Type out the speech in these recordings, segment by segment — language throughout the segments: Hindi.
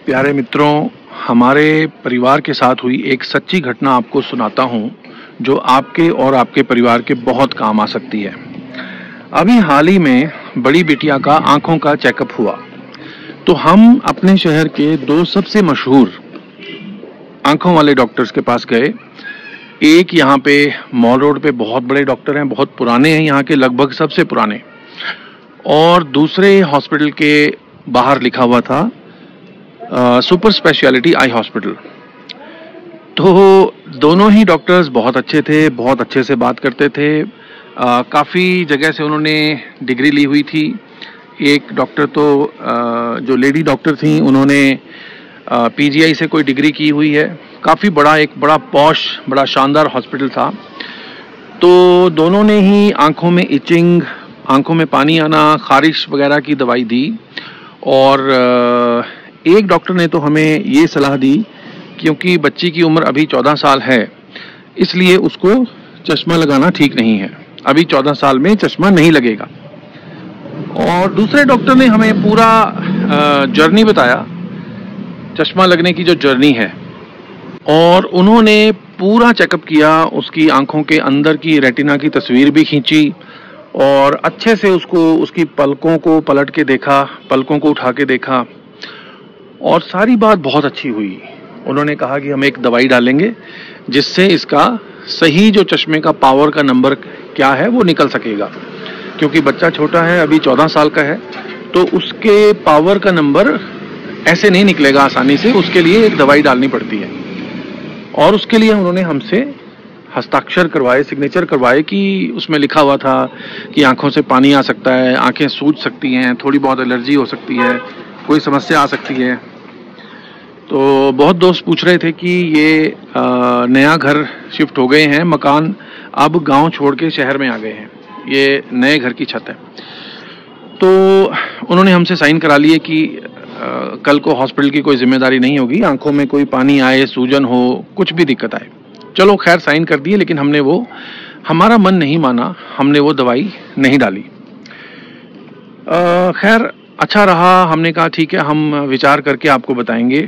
प्यारे मित्रों, हमारे परिवार के साथ हुई एक सच्ची घटना आपको सुनाता हूँ जो आपके और आपके परिवार के बहुत काम आ सकती है। अभी हाल ही में बड़ी बिटिया का आंखों का चेकअप हुआ, तो हम अपने शहर के दो सबसे मशहूर आंखों वाले डॉक्टर्स के पास गए। एक यहाँ पे मॉल रोड पे बहुत बड़े डॉक्टर हैं, बहुत पुराने हैं, यहाँ के लगभग सबसे पुराने, और दूसरे हॉस्पिटल के बाहर लिखा हुआ था सुपर स्पेशलिटी आई हॉस्पिटल। तो दोनों ही डॉक्टर्स बहुत अच्छे थे, बहुत अच्छे से बात करते थे। काफ़ी जगह से उन्होंने डिग्री ली हुई थी। एक डॉक्टर तो जो लेडी डॉक्टर थी उन्होंने पीजीआई से कोई डिग्री की हुई है। काफ़ी बड़ा, एक बड़ा पॉश, बड़ा शानदार हॉस्पिटल था। तो दोनों ने ही आंखों में इचिंग, आंखों में पानी आना, खारिश वगैरह की दवाई दी। और एक डॉक्टर ने तो हमें ये सलाह दी क्योंकि बच्ची की उम्र अभी 14 साल है, इसलिए उसको चश्मा लगाना ठीक नहीं है। अभी 14 साल में चश्मा नहीं लगेगा। और दूसरे डॉक्टर ने हमें पूरा जर्नी बताया, चश्मा लगने की जो जर्नी है, और उन्होंने पूरा चेकअप किया, उसकी आंखों के अंदर की रेटिना की तस्वीर भी खींची और अच्छे से उसको, उसकी पलकों को पलट के देखा, पलकों को उठा के देखा, और सारी बात बहुत अच्छी हुई। उन्होंने कहा कि हम एक दवाई डालेंगे जिससे इसका सही जो चश्मे का पावर का नंबर क्या है वो निकल सकेगा, क्योंकि बच्चा छोटा है, अभी 14 साल का है, तो उसके पावर का नंबर ऐसे नहीं निकलेगा आसानी से। उसके लिए एक दवाई डालनी पड़ती है, और उसके लिए उन्होंने हमसे हस्ताक्षर करवाए, सिग्नेचर करवाए कि उसमें लिखा हुआ था कि आंखों से पानी आ सकता है, आंखें सूज सकती हैं, थोड़ी बहुत एलर्जी हो सकती है, कोई समस्या आ सकती है। तो बहुत दोस्त पूछ रहे थे कि ये नया घर शिफ्ट हो गए हैं, मकान अब गांव छोड़ के शहर में आ गए हैं, ये नए घर की छत है। तो उन्होंने हमसे साइन करा लिए कि कल को हॉस्पिटल की कोई जिम्मेदारी नहीं होगी, आंखों में कोई पानी आए, सूजन हो, कुछ भी दिक्कत आए। चलो खैर साइन कर दिए, लेकिन हमने वो, हमारा मन नहीं माना, हमने वो दवाई नहीं डाली। खैर अच्छा रहा, हमने कहा ठीक है, हम विचार करके आपको बताएंगे।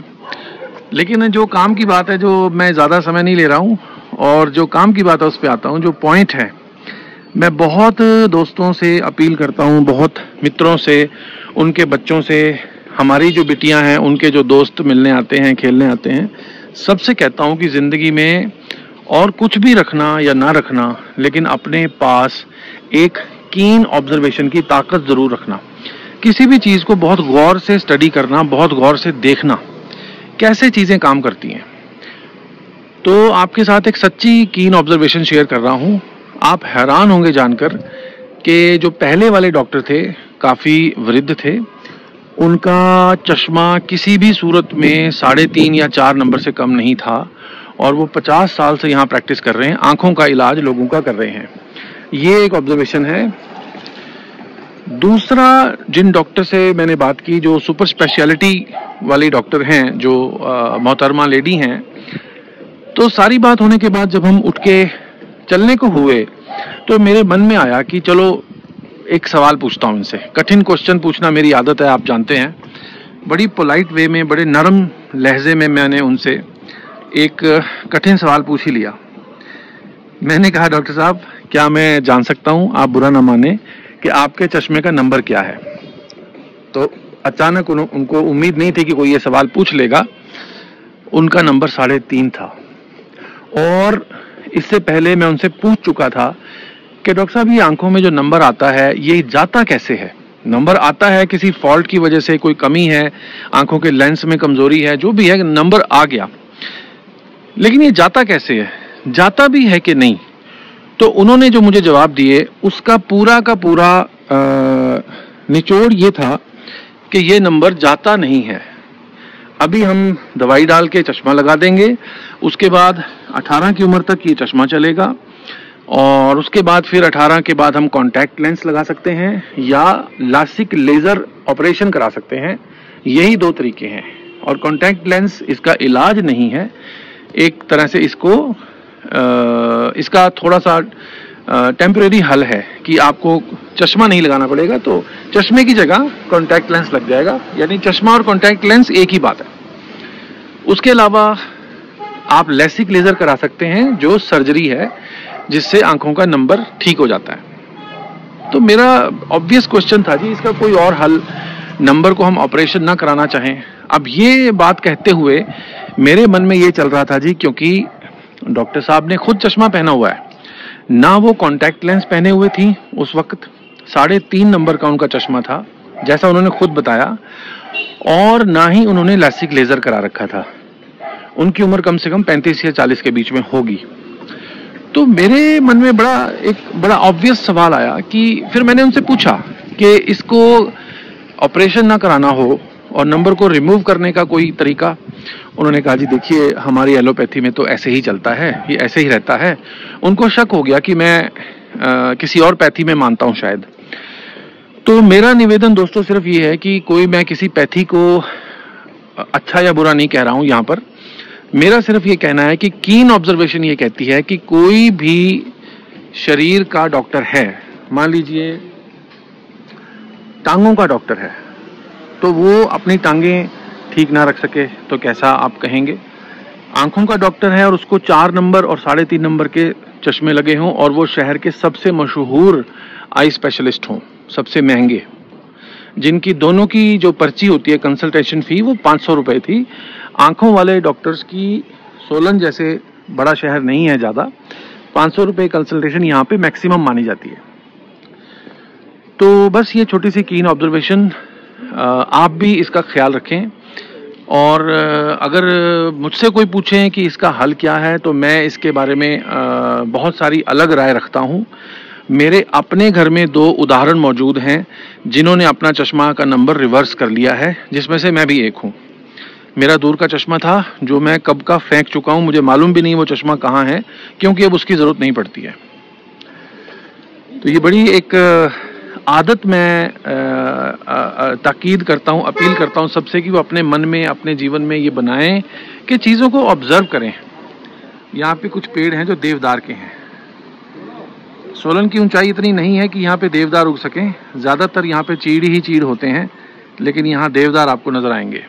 लेकिन जो काम की बात है, जो मैं ज़्यादा समय नहीं ले रहा हूँ, और जो काम की बात है उस पर आता हूँ। जो पॉइंट है, मैं बहुत दोस्तों से अपील करता हूँ, बहुत मित्रों से, उनके बच्चों से, हमारी जो बिटियाँ हैं उनके जो दोस्त मिलने आते हैं, खेलने आते हैं, सबसे कहता हूँ कि ज़िंदगी में और कुछ भी रखना या ना रखना, लेकिन अपने पास एक कीन ऑब्जर्वेशन की ताकत ज़रूर रखना। किसी भी चीज़ को बहुत गौर से स्टडी करना, बहुत गौर से देखना कैसे चीज़ें काम करती हैं। तो आपके साथ एक सच्ची कीन ऑब्जर्वेशन शेयर कर रहा हूँ। आप हैरान होंगे जानकर कि जो पहले वाले डॉक्टर थे काफ़ी वृद्ध थे, उनका चश्मा किसी भी सूरत में 3.5 या 4 नंबर से कम नहीं था, और वो 50 साल से यहाँ प्रैक्टिस कर रहे हैं, आंखों का इलाज लोगों का कर रहे हैं। ये एक ऑब्जर्वेशन है। दूसरा, जिन डॉक्टर से मैंने बात की, जो सुपर स्पेशलिटी वाली डॉक्टर हैं, जो मोहतरमा लेडी हैं, तो सारी बात होने के बाद जब हम उठ के चलने को हुए तो मेरे मन में आया कि चलो एक सवाल पूछता हूँ इनसे। कठिन क्वेश्चन पूछना मेरी आदत है, आप जानते हैं। बड़ी पोलाइट वे में, बड़े नरम लहजे में मैंने उनसे एक कठिन सवाल पूछ ही लिया। मैंने कहा, डॉक्टर साहब क्या मैं जान सकता हूँ, आप बुरा ना माने, कि आपके चश्मे का नंबर क्या है? तो अचानक उनको उम्मीद नहीं थी कि कोई ये सवाल पूछ लेगा। उनका नंबर 3.5 था, और इससे पहले मैं उनसे पूछ चुका था कि डॉक्टर साहब ये आंखों में जो नंबर आता है ये जाता कैसे है? नंबर आता है किसी फॉल्ट की वजह से, कोई कमी है, आंखों के लेंस में कमजोरी है, जो भी है, नंबर आ गया, लेकिन ये जाता कैसे है, जाता भी है कि नहीं? तो उन्होंने जो मुझे जवाब दिए उसका पूरा का पूरा निचोड़ ये था कि ये नंबर जाता नहीं है। अभी हम दवाई डाल के चश्मा लगा देंगे, उसके बाद 18 की उम्र तक ये चश्मा चलेगा, और उसके बाद फिर 18 के बाद हम कॉन्टैक्ट लेंस लगा सकते हैं या लासिक लेजर ऑपरेशन करा सकते हैं। यही 2 तरीके हैं, और कॉन्टैक्ट लेंस इसका इलाज नहीं है, एक तरह से इसका थोड़ा सा टेम्परेरी हल है कि आपको चश्मा नहीं लगाना पड़ेगा, तो चश्मे की जगह कॉन्टैक्ट लेंस लग जाएगा। यानी चश्मा और कॉन्टैक्ट लेंस एक ही बात है। उसके अलावा आप लेसिक लेजर करा सकते हैं, जो सर्जरी है जिससे आंखों का नंबर ठीक हो जाता है। तो मेरा ऑब्वियस क्वेश्चन था जी, इसका कोई और हल, नंबर को हम ऑपरेशन ना कराना चाहें। अब ये बात कहते हुए मेरे मन में ये चल रहा था जी, क्योंकि डॉक्टर साहब ने खुद चश्मा पहना हुआ है, ना वो कॉन्टैक्ट लेंस पहने हुए थी उस वक्त, 3.5 नंबर का उनका चश्मा था जैसा उन्होंने खुद बताया, और ना ही उन्होंने लेसिक लेजर करा रखा था। उनकी उम्र कम से कम 35 या 40 के बीच में होगी। तो मेरे मन में एक बड़ा ऑब्वियस सवाल आया कि फिर मैंने उनसे पूछा कि इसको ऑपरेशन ना कराना हो और नंबर को रिमूव करने का कोई तरीका। उन्होंने कहा जी देखिए, हमारी एलोपैथी में तो ऐसे ही चलता है, ये ऐसे ही रहता है। उनको शक हो गया कि मैं किसी और पैथी में मानता हूँ शायद। तो मेरा निवेदन दोस्तों सिर्फ ये है कि मैं किसी पैथी को अच्छा या बुरा नहीं कह रहा हूँ यहाँ पर। मेरा सिर्फ ये कहना है कि कीन ऑब्जर्वेशन ये कहती है कि कोई भी शरीर का डॉक्टर है, मान लीजिए टांगों का डॉक्टर है, तो वो अपनी टांगें ठीक ना रख सके तो कैसा आप कहेंगे। आंखों का डॉक्टर है और उसको 4 नंबर और 3.5 नंबर के चश्मे लगे हों और वो शहर के सबसे मशहूर आई स्पेशलिस्ट हों, सबसे महंगे, जिनकी दोनों की जो पर्ची होती है कंसल्टेशन फी वो 500 रुपये थी। आंखों वाले डॉक्टर्स की सोलन जैसे बड़ा शहर नहीं है ज़्यादा, 500 रुपये कंसल्टेशन यहाँ पे मैक्सिमम मानी जाती है। तो बस ये छोटी सी कीन ऑब्जर्वेशन, आप भी इसका ख्याल रखें। और अगर मुझसे कोई पूछे कि इसका हल क्या है, तो मैं इसके बारे में बहुत सारी अलग राय रखता हूँ। मेरे अपने घर में 2 उदाहरण मौजूद हैं जिन्होंने अपना चश्मा का नंबर रिवर्स कर लिया है, जिसमें से मैं भी एक हूँ। मेरा दूर का चश्मा था जो मैं कब का फेंक चुका हूँ, मुझे मालूम भी नहीं वो चश्मा कहाँ है, क्योंकि अब उसकी ज़रूरत नहीं पड़ती है। तो ये बड़ी एक आदत मैं ताकीद करता हूँ, अपील करता हूँ सबसे कि वो अपने मन में, अपने जीवन में ये बनाएं कि चीज़ों को ऑब्जर्व करें। यहाँ पे कुछ पेड़ हैं जो देवदार के हैं। सोलन की ऊंचाई इतनी नहीं है कि यहाँ पे देवदार उग सकें, ज़्यादातर यहाँ पे चीड़ ही चीड़ होते हैं, लेकिन यहाँ देवदार आपको नज़र आएंगे।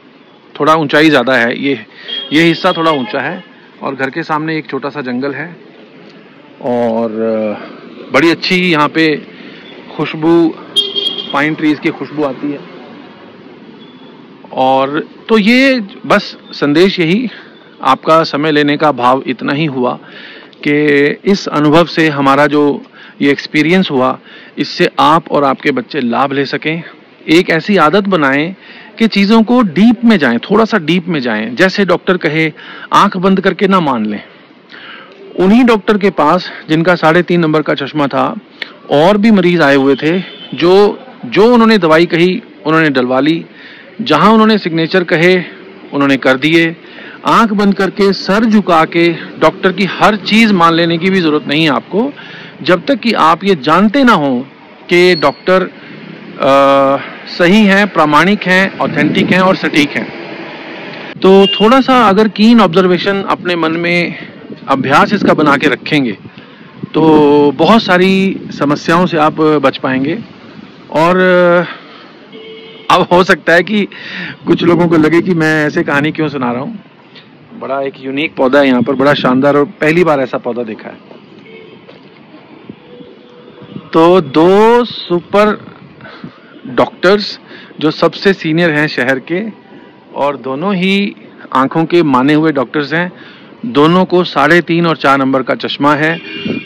थोड़ा ऊंचाई ज़्यादा है, ये हिस्सा थोड़ा ऊंचा है, और घर के सामने एक छोटा सा जंगल है, और बड़ी अच्छी यहाँ पे खुशबू, पाइन ट्रीज की खुशबू आती है। और तो ये बस संदेश यही, आपका समय लेने का भाव इतना ही हुआ कि इस अनुभव से हमारा जो ये एक्सपीरियंस हुआ, इससे आप और आपके बच्चे लाभ ले सकें। एक ऐसी आदत बनाएं कि चीज़ों को डीप में जाएं, थोड़ा सा डीप में जाएं। जैसे डॉक्टर कहे आंख बंद करके ना मान लें। उन्हीं डॉक्टर के पास जिनका 3.5 नंबर का चश्मा था, और भी मरीज आए हुए थे जो उन्होंने दवाई कही उन्होंने डलवा ली, जहां उन्होंने सिग्नेचर कहे उन्होंने कर दिए। आंख बंद करके, सर झुका के डॉक्टर की हर चीज़ मान लेने की भी ज़रूरत नहीं है आपको, जब तक कि आप ये जानते ना हो कि डॉक्टर सही हैं, प्रामाणिक हैं, ऑथेंटिक हैं और सटीक हैं। तो थोड़ा सा अगर कीन ऑब्जर्वेशन अपने मन में अभ्यास इसका बना के रखेंगे तो बहुत सारी समस्याओं से आप बच पाएंगे। और अब हो सकता है कि कुछ लोगों को लगे कि मैं ऐसे कहानी क्यों सुना रहा हूँ। बड़ा एक यूनिक पौधा है यहाँ पर, बड़ा शानदार, और पहली बार ऐसा पौधा देखा है। तो 2 सुपर डॉक्टर्स जो सबसे सीनियर हैं शहर के, और दोनों ही आंखों के माने हुए डॉक्टर्स हैं। दोनों को 3.5 और 4 नंबर का चश्मा है।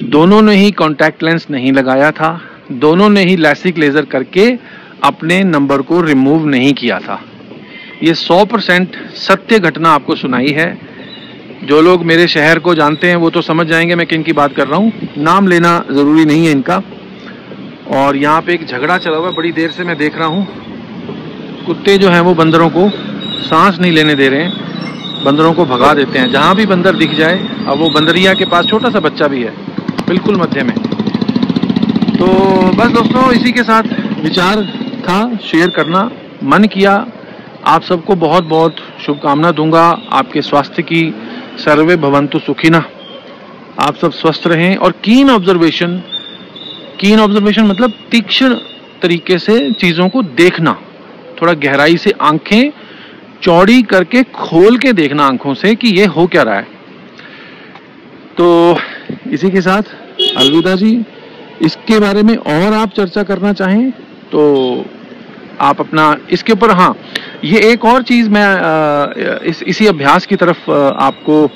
दोनों ने ही कॉन्टैक्ट लेंस नहीं लगाया था। दोनों ने ही लैसिक लेजर करके अपने नंबर को रिमूव नहीं किया था। ये 100% सत्य घटना आपको सुनाई है। जो लोग मेरे शहर को जानते हैं वो तो समझ जाएंगे मैं किन की बात कर रहा हूँ, नाम लेना ज़रूरी नहीं है इनका। और यहाँ पे एक झगड़ा चला हुआ है, बड़ी देर से मैं देख रहा हूँ। कुत्ते जो हैं वो बंदरों को सांस नहीं लेने दे रहे हैं, बंदरों को भगा देते हैं। जहाँ भी बंदर दिख जाए, अब वो बंदरिया के पास छोटा सा बच्चा भी है बिल्कुल मध्य में। तो बस दोस्तों, इसी के साथ विचार था शेयर करना, मन किया। आप सबको बहुत बहुत शुभकामना दूंगा, आपके स्वास्थ्य की। सर्वे भवन्तु सुखिनः, आप सब स्वस्थ रहें। और कीन ऑब्जर्वेशन मतलब तीक्ष्ण तरीके से चीज़ों को देखना, थोड़ा गहराई से आंखें चौड़ी करके खोल के देखना आंखों से कि ये हो क्या रहा है। तो इसी के साथ अलविदा जी। इसके बारे में और आप चर्चा करना चाहें तो आप अपना इसके ऊपर, हाँ ये एक और चीज मैं इसी अभ्यास की तरफ आपको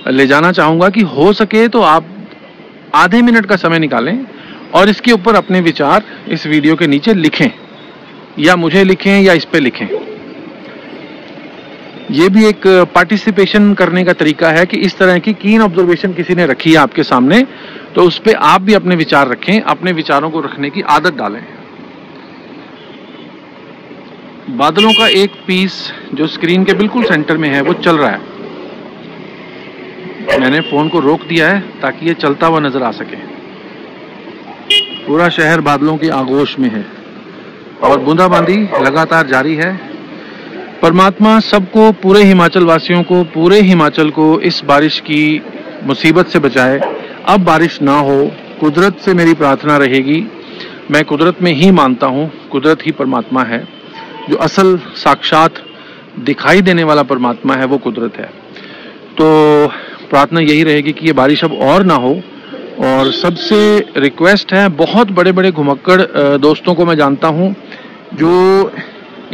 ले जाना चाहूंगा कि हो सके तो आप आधे मिनट का समय निकालें और इसके ऊपर अपने विचार इस वीडियो के नीचे लिखें, या मुझे लिखें या इस पे लिखें। ये भी एक पार्टिसिपेशन करने का तरीका है कि इस तरह की कीन ऑब्जर्वेशन किसी ने रखी है आपके सामने, तो उस पे आप भी अपने विचार रखें, अपने विचारों को रखने की आदत डालें। बादलों का एक पीस जो स्क्रीन के बिल्कुल सेंटर में है वो चल रहा है। मैंने फोन को रोक दिया है ताकि ये चलता हुआ नजर आ सके। पूरा शहर बादलों की आगोश में है और बूंदाबांदी लगातार जारी है। परमात्मा सबको, पूरे हिमाचल वासियों को, पूरे हिमाचल को इस बारिश की मुसीबत से बचाए। अब बारिश ना हो, कुदरत से मेरी प्रार्थना रहेगी। मैं कुदरत में ही मानता हूँ, कुदरत ही परमात्मा है। जो असल साक्षात दिखाई देने वाला परमात्मा है वो कुदरत है। तो प्रार्थना यही रहेगी कि ये बारिश अब और ना हो। और सबसे रिक्वेस्ट है, बहुत बड़े बड़े घुमक्कड़ दोस्तों को मैं जानता हूँ जो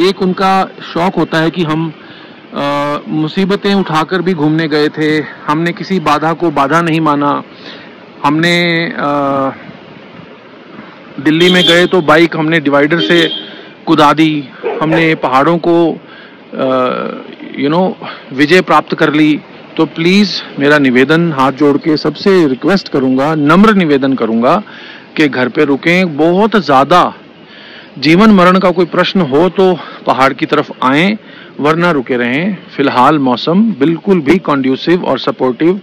एक उनका शौक होता है कि हम मुसीबतें उठाकर भी घूमने गए थे, हमने किसी बाधा को बाधा नहीं माना। हमने दिल्ली में गए तो बाइक हमने डिवाइडर से कुदा दी, हमने पहाड़ों को विजय प्राप्त कर ली। तो प्लीज़ मेरा निवेदन, हाथ जोड़ के सबसे रिक्वेस्ट करूंगा, नम्र निवेदन करूंगा कि घर पे रुकें। बहुत ज़्यादा जीवन मरण का कोई प्रश्न हो तो पहाड़ की तरफ आएं, वरना रुके रहें। फिलहाल मौसम बिल्कुल भी कॉन्ड्यूसिव और सपोर्टिव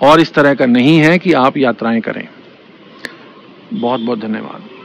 और इस तरह का नहीं है कि आप यात्राएं करें। बहुत बहुत धन्यवाद।